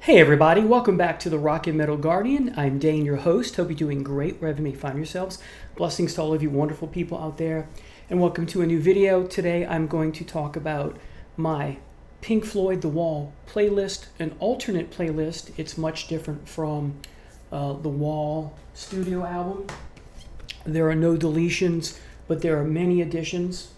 Hey everybody, welcome back to the Rock and Metal Guardian. I'm Dane, your host. Hope you're doing great wherever you may find yourselves. Blessings to all of you wonderful people out there. And welcome to a new video. Today I'm going to talk about my Pink Floyd The Wall playlist, an alternate playlist. It's much different from the Wall studio album. There are no deletions, but there are many additions.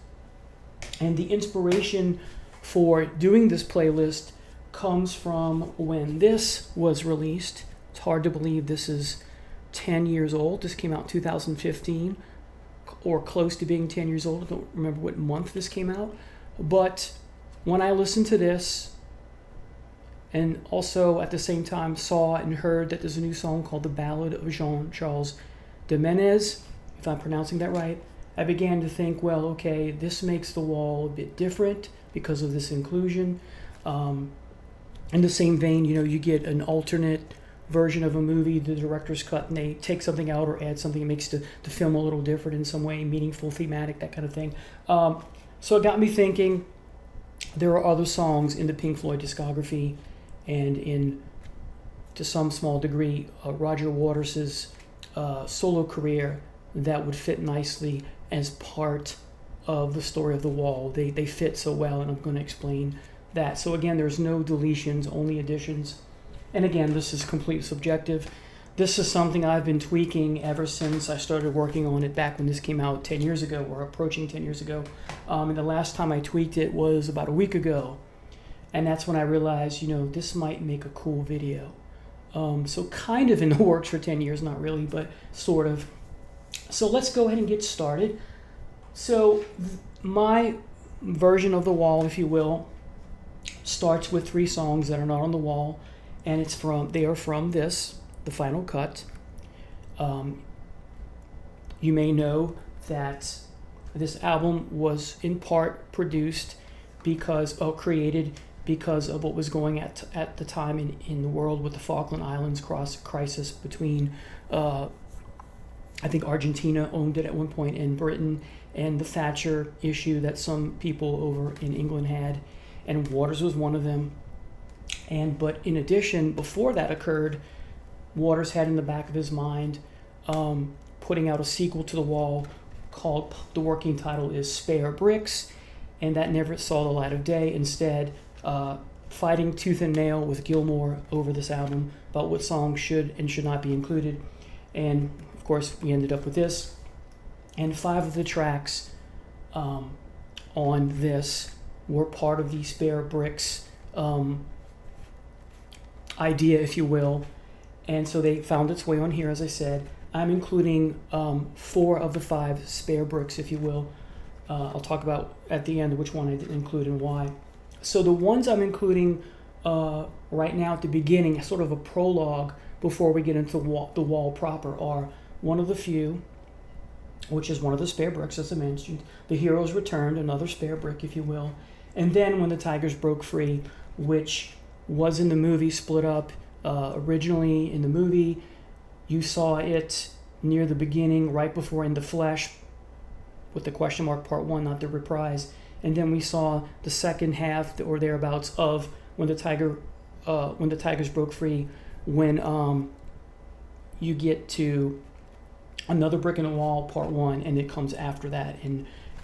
And the inspiration for doing this playlist comes from when this was released. It's hard to believe this is 10 years old. This came out in 2015 or close to being 10 years old. I don't remember what month this came out. But when I listened to this and also at the same time saw and heard that there's a new song called The Ballad of Jean-Charles de Menez, if I'm pronouncing that right, I began to think, well, okay, this makes The Wall a bit different because of this inclusion. In the same vein, you get an alternate version of a movie, the director's cut, and they take something out or add something that makes the film a little different in some way, meaningful, thematic, that kind of thing. So it got me thinking, there are other songs in the Pink Floyd discography and in, to some small degree, Roger Waters' solo career that would fit nicely as part of the story of The Wall. They fit so well, and I'm going to explain that. So again, there's no deletions, only additions. And again, this is completely subjective. This is something I've been tweaking ever since I started working on it back when this came out 10 years ago, or approaching 10 years ago. And the last time I tweaked it was about a week ago. And that's when I realized, this might make a cool video. So kind of in the works for 10 years, not really, but sort of. So let's go ahead and get started. So my version of The Wall, if you will, starts with 3 songs that are not on The Wall, and they are from this, the final cut. You may know that this album was in part created because of what was going at the time in the world with the Falkland Islands crisis between, I think Argentina owned it at one point, and Britain, and the Thatcher issue that some people over in England had. And Waters was one of them. But in addition, before that occurred, Waters had in the back of his mind putting out a sequel to The Wall called, the working title is Spare Bricks, and that never saw the light of day. Instead, fighting tooth and nail with Gilmour over this album about what songs should and should not be included. And of course, we ended up with this. And 5 of the tracks on this were part of the Spare Bricks idea, if you will. And so they found its way on here, as I said. I'm including 4 of the 5 Spare Bricks, if you will. I'll talk about at the end which one I didn't include and why. So the ones I'm including right now at the beginning, sort of a prologue before we get into the wall proper, are One of the Few, which is one of the Spare Bricks, as I mentioned. The Heroes Returned, another Spare Brick, if you will. And then When the Tigers Broke Free, which was in the movie, split up. Originally in the movie, you saw it near the beginning, right before In the Flesh, with the question mark part 1, not the reprise. And then we saw the second half or thereabouts of When the Tigers Broke Free, when you get to Another Brick in the Wall, part 1, and it comes after that.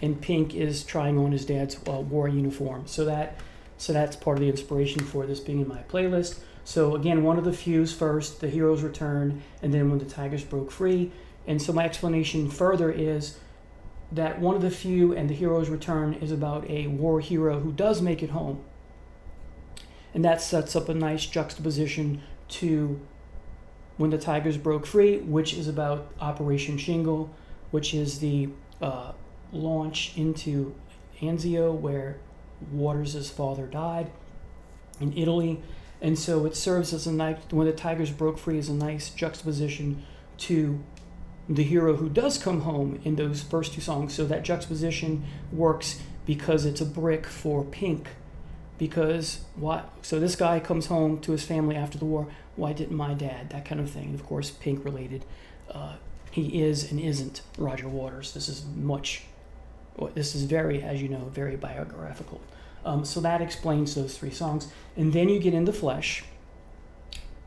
And Pink is trying on his dad's war uniform. So that's part of the inspiration for this being in my playlist. So again, One of the Fews first, The Heroes Return, and then When the Tigers Broke Free. And so my explanation further is that One of the Few and The Heroes Return is about a war hero who does make it home. And that sets up a nice juxtaposition to When the Tigers Broke Free, which is about Operation Shingle, which is the launch into Anzio, where Waters' father died in Italy. And so it serves as a nice, When the Tigers Broke Free is a nice juxtaposition to the hero who does come home in those first 2 songs. So that juxtaposition works because it's a brick for Pink. Because so this guy comes home to his family after the war. Why didn't my dad? That kind of thing. And of course, Pink related. He is and isn't Roger Waters. This is very, as you know, very biographical. So that explains those 3 songs. And then you get In the Flesh,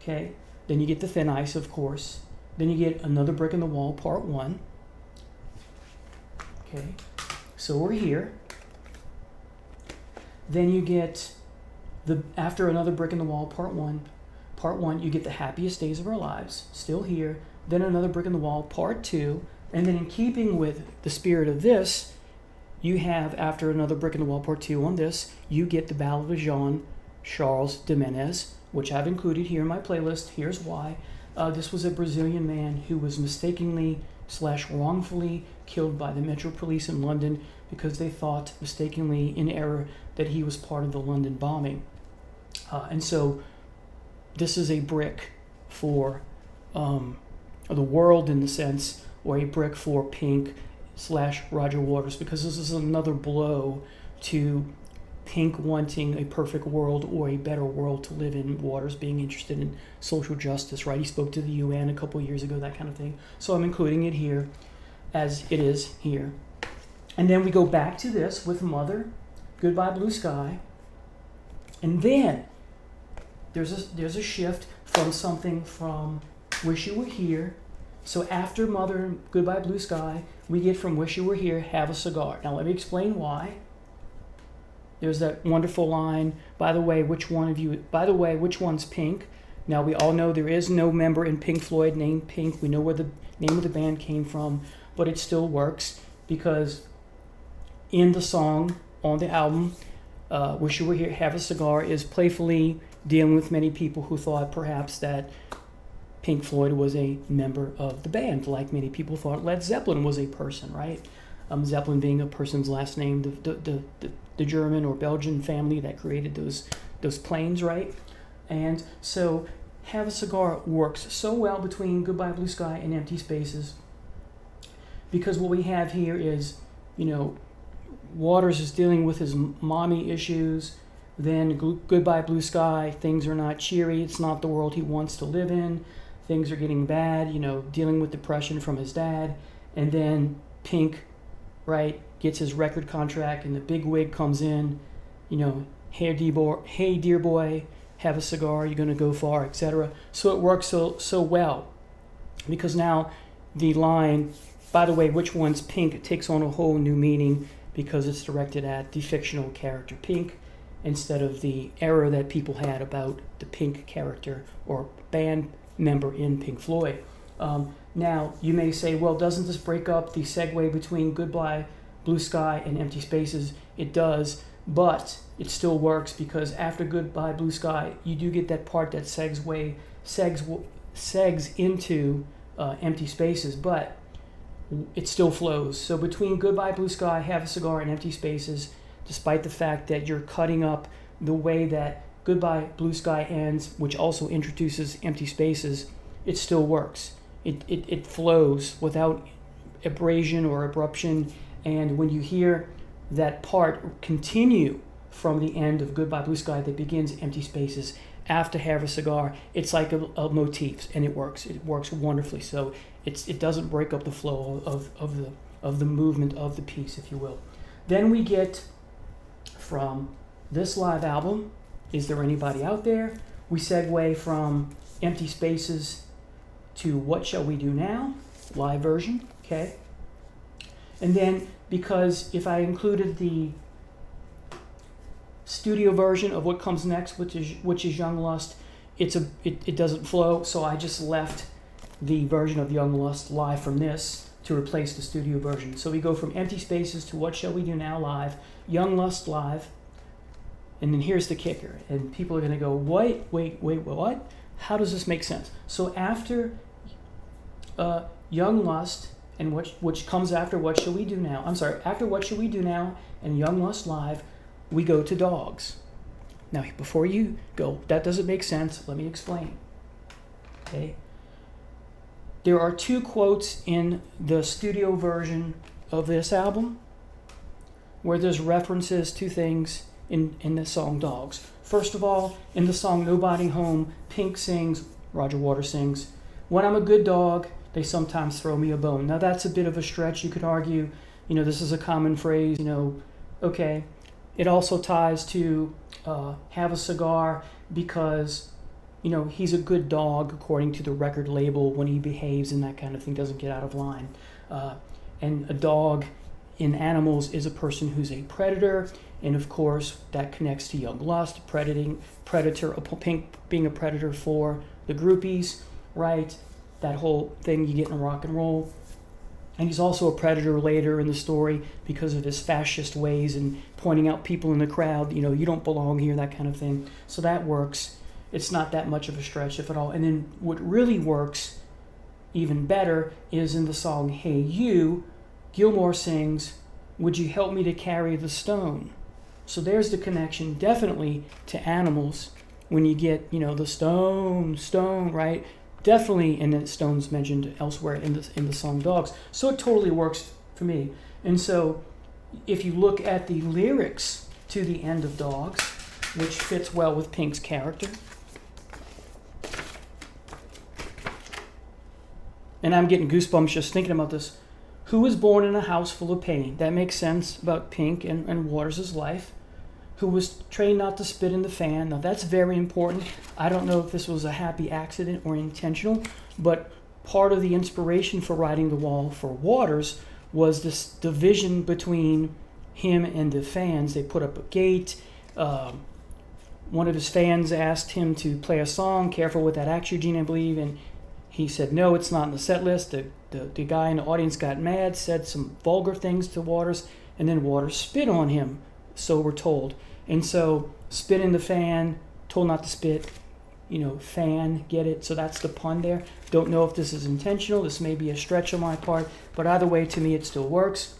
Okay, then you get the Thin Ice, of course. Then you get Another Brick in the Wall, Part 1. Okay, so we're here. Then you get after Another Brick in the Wall, Part 1, you get The Happiest Days of Our Lives, still here. Then Another Brick in the Wall, Part 2. And then in keeping with the spirit of this, you have, after Another Brick in the Wall, Part 2 on this, you get The Ballad of Jean-Charles de Menezes, which I've included here in my playlist. Here's why. This was a Brazilian man who was mistakenly/wrongfully killed by the Metro Police in London because they thought, mistakenly, in error, that he was part of the London bombing. And so this is a brick for the world, in the sense, or a brick for Pink/Roger Waters, because this is another blow to Pink wanting a perfect world or a better world to live in, Waters being interested in social justice, right? He spoke to the UN a couple of years ago, that kind of thing. So I'm including it here as it is here. And then we go back to this with Mother, Goodbye Blue Sky. And then there's a shift from Wish You Were Here. So after Mother, Goodbye Blue Sky, we get from Wish You Were Here, Have a Cigar. Now let me explain why. There's that wonderful line, by the way, which one's Pink? Now we all know there is no member in Pink Floyd named Pink. We know where the name of the band came from, but it still works because in the song on the album, Wish You Were Here, Have a Cigar, is playfully dealing with many people who thought perhaps that Pink Floyd was a member of the band, like many people thought Led Zeppelin was a person, right? Zeppelin being a person's last name, the German or Belgian family that created those planes, right? And so Have a Cigar works so well between Goodbye Blue Sky and Empty Spaces, because what we have here is, Waters is dealing with his mommy issues. Then Goodbye Blue Sky, things are not cheery. It's not the world he wants to live in. Things are getting bad, dealing with depression from his dad. And then Pink, right, gets his record contract and the big wig comes in, hey dear boy, have a cigar, you're going to go far, etc. So it works so well, because now the line, by the way, which one's Pink, takes on a whole new meaning because it's directed at the fictional character Pink instead of the error that people had about the Pink character or band member in Pink Floyd. Now, you may say, well, doesn't this break up the segue between Goodbye Blue Sky and Empty Spaces? It does, but it still works, because after Goodbye Blue Sky, you do get that part that segs into Empty Spaces, but it still flows. So between Goodbye Blue Sky, Have a Cigar, and Empty Spaces, despite the fact that you're cutting up the way that Goodbye Blue Sky ends, which also introduces Empty Spaces, it still works. It flows without abrasion or abruption, and when you hear that part continue from the end of Goodbye Blue Sky that begins Empty Spaces after Have a Cigar, it's like a motif, and it works. It works wonderfully. So it doesn't break up the flow of the movement of the piece, if you will. Then we get from this live album, Is There Anybody Out There? We segue from Empty Spaces to What Shall We Do Now? Live version, okay? And then, because if I included the studio version of what comes next, which is Young Lust, it doesn't flow, so I just left the version of Young Lust live from this to replace the studio version. So we go from Empty Spaces to What Shall We Do Now live, Young Lust live, and then here's the kicker, and people are going to go, wait, what? How does this make sense? So after Young Lust, and which comes after What Shall We Do Now? I'm sorry, after What Shall We Do Now and Young Lust live, we go to Dogs. Now, before you go, that doesn't make sense, let me explain. Okay. There are two quotes in the studio version of this album where there's references to things in the song Dogs. First of all, in the song Nobody Home, Pink sings, Roger Waters sings, when I'm a good dog, they sometimes throw me a bone. Now that's a bit of a stretch. You could argue, this is a common phrase, okay. It also ties to Have a Cigar, because he's a good dog according to the record label when he behaves and that kind of thing, doesn't get out of line. And a dog in animals is a person who's a predator, and of course that connects to young lust, Pink being a predator for the groupies, right? That whole thing you get in rock and roll. And he's also a predator later in the story because of his fascist ways and pointing out people in the crowd, you don't belong here, that kind of thing. So that works. It's not that much of a stretch, if at all. And then what really works even better is in the song Hey You, Gilmore sings, would you help me to carry the stone? So there's the connection definitely to animals when you get, the stone, right? Definitely, and then stone's mentioned elsewhere in the song Dogs. So it totally works for me. And so if you look at the lyrics to the end of Dogs, which fits well with Pink's character, and I'm getting goosebumps just thinking about this. Who was born in a house full of pain? That makes sense about Pink and Waters' life. Who was trained not to spit in the fan. Now that's very important. I don't know if this was a happy accident or intentional, but part of the inspiration for Riding the Wall for Waters was this division between him and the fans. They put up a gate. One of his fans asked him to play a song, Careful with That Axe, Eugene, I believe, and he said, no, it's not in the set list. The guy in the audience got mad, said some vulgar things to Waters, and then Waters spit on him, so we're told. And so, spit in the fan, told not to spit, fan, get it? So that's the pun there. Don't know if this is intentional. This may be a stretch on my part, but either way, to me, it still works.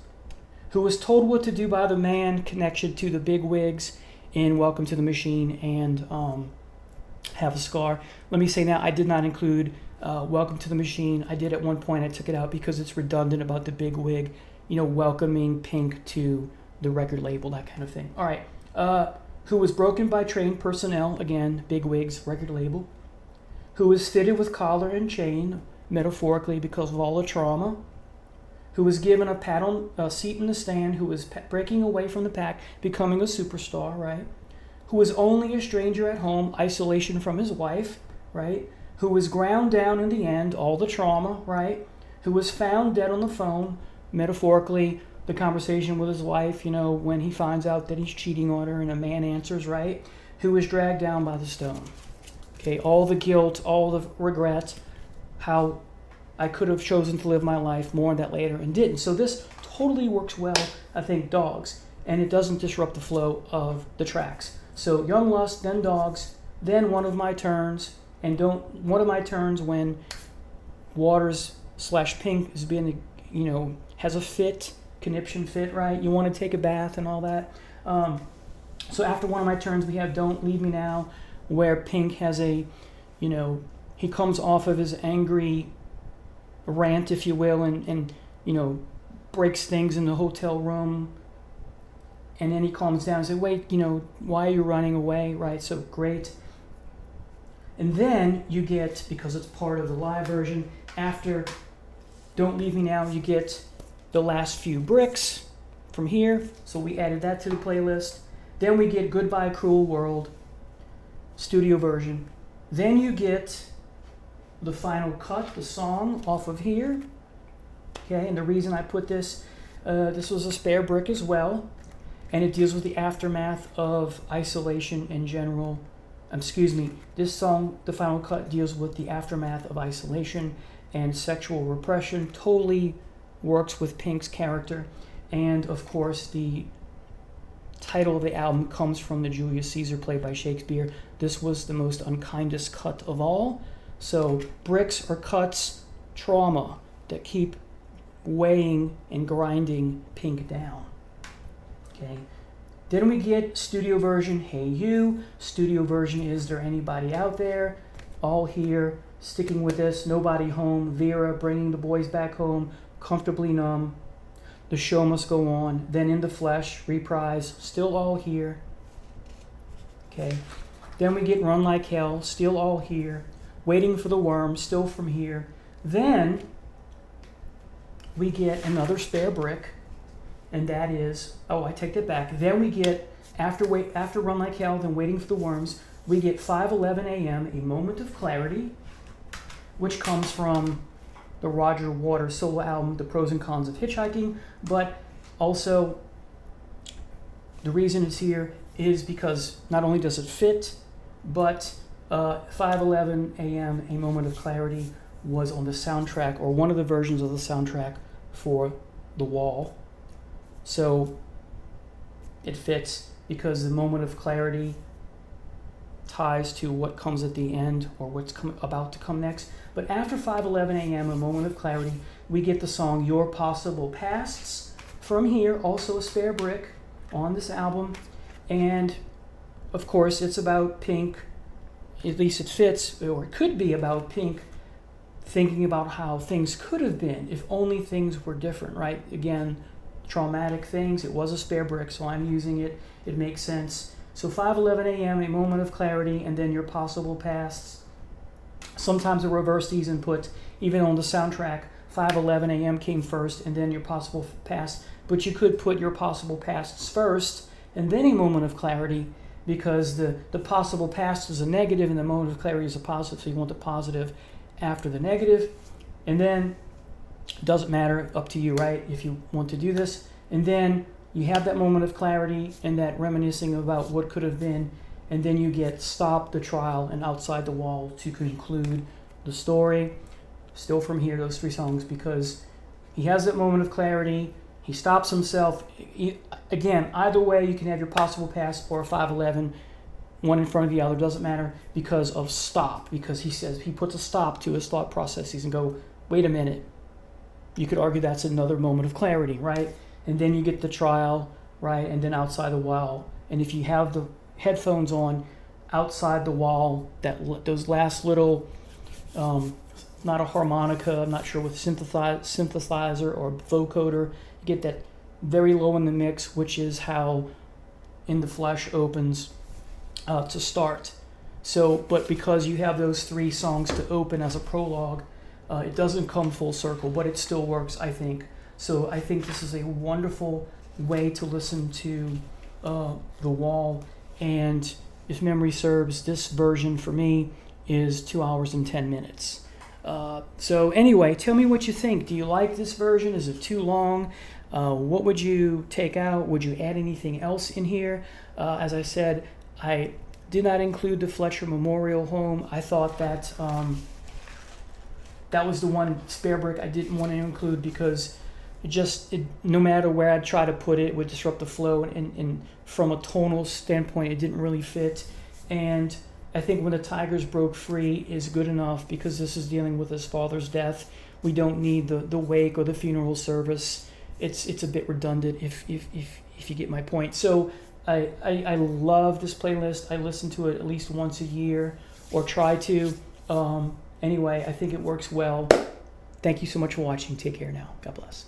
Who was told what to do by the man, connection to the big wigs in Welcome to the Machine and Have a Scar. Let me say now, I did not include Welcome to the Machine. I did at one point. I took it out because it's redundant about the big wig, welcoming Pink to the record label, that kind of thing. All right. Who was broken by trained personnel, again, big wigs, record label. Who was fitted with collar and chain, metaphorically because of all the trauma. Who was given a seat in the stand, who was breaking away from the pack, becoming a superstar, right? Who was only a stranger at home, isolation from his wife, right? Who was ground down in the end, all the trauma, right? Who was found dead on the phone, metaphorically, the conversation with his wife, when he finds out that he's cheating on her and a man answers, right? Who was dragged down by the stone. Okay, all the guilt, all the regret, how I could have chosen to live my life, more on that later, and didn't. So this totally works well, I think, Dogs, and it doesn't disrupt the flow of the tracks. So Young Lust, then Dogs, then One of My Turns, and One of My Turns when Waters/Pink is being, has a fit, conniption fit, right? You want to take a bath and all that. So after One of My Turns, we have Don't Leave Me Now, where Pink has he comes off of his angry rant, if you will, and breaks things in the hotel room. And then he calms down and says, wait, why are you running away, right? So great. And then you get, because it's part of the live version, after Don't Leave Me Now, you get the last few bricks from here. So we added that to the playlist. Then we get Goodbye Cruel World, studio version. Then you get the final cut, the song off of here. Okay, and the reason I put this was a spare brick as well. And it deals with the aftermath of isolation in general. This song, the final cut, deals with the aftermath of isolation and sexual repression. Totally works with Pink's character. And of course, the title of the album comes from the Julius Caesar play by Shakespeare. This was the most unkindest cut of all. So bricks or cuts, trauma that keep weighing and grinding Pink down. Okay. Then we get studio version, Hey You. Studio version, Is There Anybody Out There? All here, sticking with this, Nobody Home, Vera, Bringing the Boys Back Home, Comfortably Numb, The Show Must Go On, Then In the Flesh, Reprise, still all here. Okay. Then we get Run Like Hell, still all here. Waiting for the Worm, still from here. Then we get another spare brick, and that is, I take that back. Then we get, after Run Like Hell, then Waiting for the Worms, we get 5:11 a.m., A Moment of Clarity, which comes from the Roger Waters solo album, The Pros and Cons of Hitchhiking. But also, the reason it's here is because not only does it fit, but 5:11 a.m., A Moment of Clarity was on the soundtrack, or one of the versions of the soundtrack for The Wall. So it fits because the moment of clarity ties to what comes at the end, or what's about to come next. But after 5:11 a.m., A Moment of Clarity, we get the song Your Possible Pasts from here, also a spare brick on this album. And of course, it's about Pink, at least it fits, or it could be about Pink thinking about how things could have been if only things were different, right? Again, traumatic things. It was a spare brick, so I'm using it. It makes sense. So 5:11 a.m., A Moment of Clarity, and then Your Possible Pasts. Sometimes I reverse these and put, even on the soundtrack, 5:11 a.m. came first, and then Your Possible Past. But you could put Your Possible Pasts first, and then A Moment of Clarity, because the possible past is a negative, and the moment of clarity is a positive, so you want the positive after the negative. And then, doesn't matter, up to you, right, if you want to do this. And then you have that moment of clarity and that reminiscing about what could have been, and then you get Stop the Trial and Outside the Wall to conclude the story. Still from here, those three songs, because he has that moment of clarity, he stops himself. Again, either way, you can have Your Possible Past or 5:11, one in front of the other, doesn't matter, because of stop, because he says, he puts a stop to his thought processes and go, wait a minute. You could argue that's another moment of clarity, right? And then you get the trial, right? And then Outside the Wall. And if you have the headphones on, Outside the Wall, those last little, not a harmonica, I'm not sure, with synthesizer or vocoder, you get that very low in the mix, which is how In the Flesh opens to start. So, but because you have those three songs to open as a prologue, it doesn't come full circle, but it still works, I think. So I think this is a wonderful way to listen to The Wall. And if memory serves, this version for me is 2 hours and 10 minutes. So anyway, tell me what you think. Do you like this version? Is it too long? What would you take out? Would you add anything else in here? As I said, I did not include the Fletcher Memorial Home. I thought that that was the one spare brick I didn't want to include, because no matter where I'd try to put it, it would disrupt the flow, and from a tonal standpoint, it didn't really fit. And I think When the Tigers Broke Free is good enough, because this is dealing with his father's death. We don't need the wake or the funeral service. It's a bit redundant if you get my point. So I love this playlist. I listen to it at least once a year, or try to. Anyway, I think it works well. Thank you so much for watching. Take care now. God bless.